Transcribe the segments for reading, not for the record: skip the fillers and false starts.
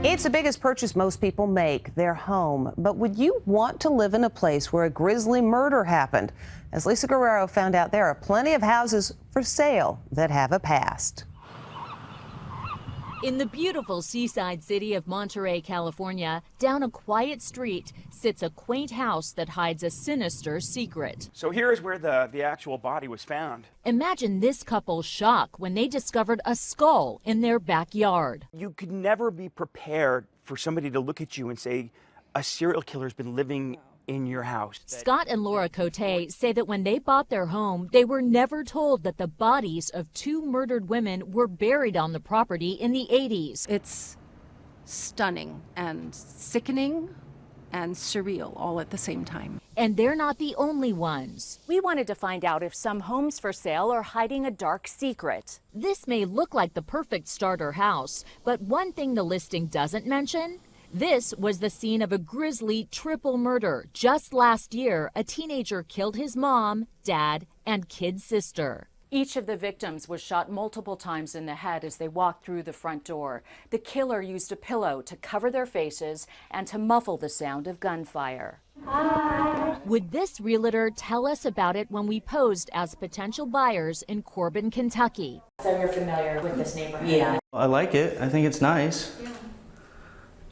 It's the biggest purchase most people make, their home. But would you want to live in a place where a grisly murder happened? As Lisa Guerrero found out, there are plenty of houses for sale that have a past. In the beautiful seaside city of Monterey, California, down a quiet street sits a quaint house that hides a sinister secret. So here is where the actual body was found. Imagine this couple's shock when they discovered a skull in their backyard. You could never be prepared for somebody to look at you and say, a serial killer's been living in your house. Scott and Laura Cote say that when they bought their home, they were never told that the bodies of two murdered women were buried on the property in the 80s. It's stunning and sickening and surreal all at the same time. And they're not the only ones. We wanted to find out if some homes for sale are hiding a dark secret. This may look like the perfect starter house, but one thing the listing doesn't mention: this was the scene of a grisly triple murder. Just last year, a teenager killed his mom, dad, and kid sister. Each of the victims was shot multiple times in the head as they walked through the front door. The killer used a pillow to cover their faces and to muffle the sound of gunfire. Would this realtor tell us about it when we posed as potential buyers in Corbin, Kentucky? So you're familiar with this neighborhood? Yeah. I like it. I think it's nice. Yeah.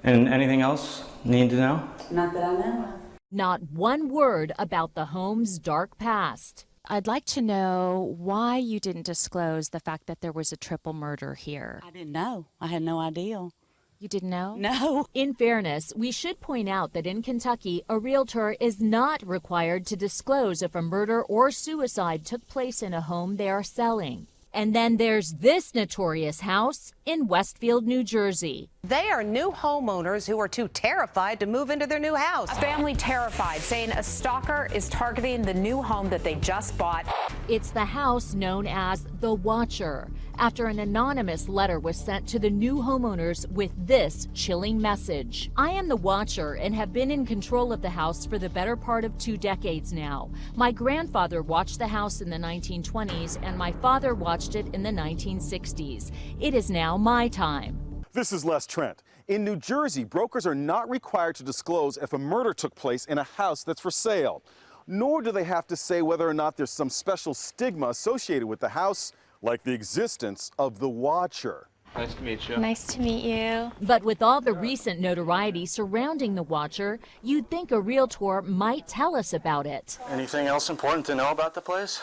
And anything else need to know? Not that I know of. Not one word about the home's dark past. I'd like to know why you didn't disclose the fact that there was a triple murder here. I didn't know. I had no idea. You didn't know? No. In fairness, we should point out that in Kentucky, a realtor is not required to disclose if a murder or suicide took place in a home they are selling. And then there's this notorious house in Westfield, New Jersey. They are new homeowners who are too terrified to move into their new house. A family terrified, saying a stalker is targeting the new home that they just bought. It's the house known as The Watcher, after an anonymous letter was sent to the new homeowners with this chilling message. I am the Watcher and have been in control of the house for the better part of 2 decades now. My grandfather watched the house in the 1920s and my father watched it in the 1960s. It is now my time. This is Les Trent. In New Jersey, brokers are not required to disclose if a murder took place in a house that's for sale. Nor do they have to say whether or not there's some special stigma associated with the house, like the existence of the Watcher. Nice to meet you. Nice to meet you. But with all the recent notoriety surrounding the Watcher, you'd think a realtor might tell us about it. Anything else important to know about the place?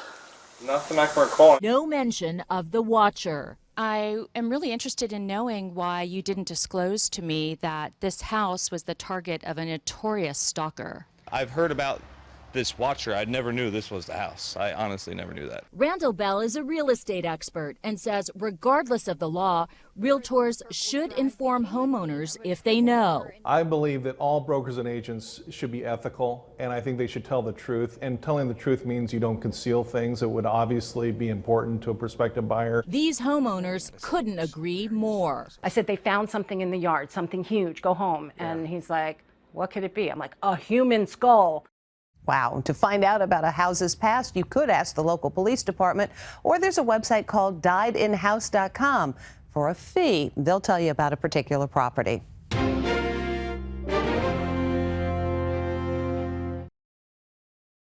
Nothing I can recall. No mention of the Watcher. I am really interested in knowing why you didn't disclose to me that this house was the target of a notorious stalker. I've heard about this Watcher. I never knew this was the house. I honestly never knew that. Randall Bell is a real estate expert and says regardless of the law, realtors should inform homeowners if they know. I believe that all brokers and agents should be ethical, and I think they should tell the truth. And telling the truth means you don't conceal things that would obviously be important to a prospective buyer. These homeowners couldn't agree more. I said, they found something in the yard, something huge, go home. And he's like, what could it be? I'm like, a human skull. Wow. To find out about a house's past, you could ask the local police department, or there's a website called diedinhouse.com. For a fee, they'll tell you about a particular property.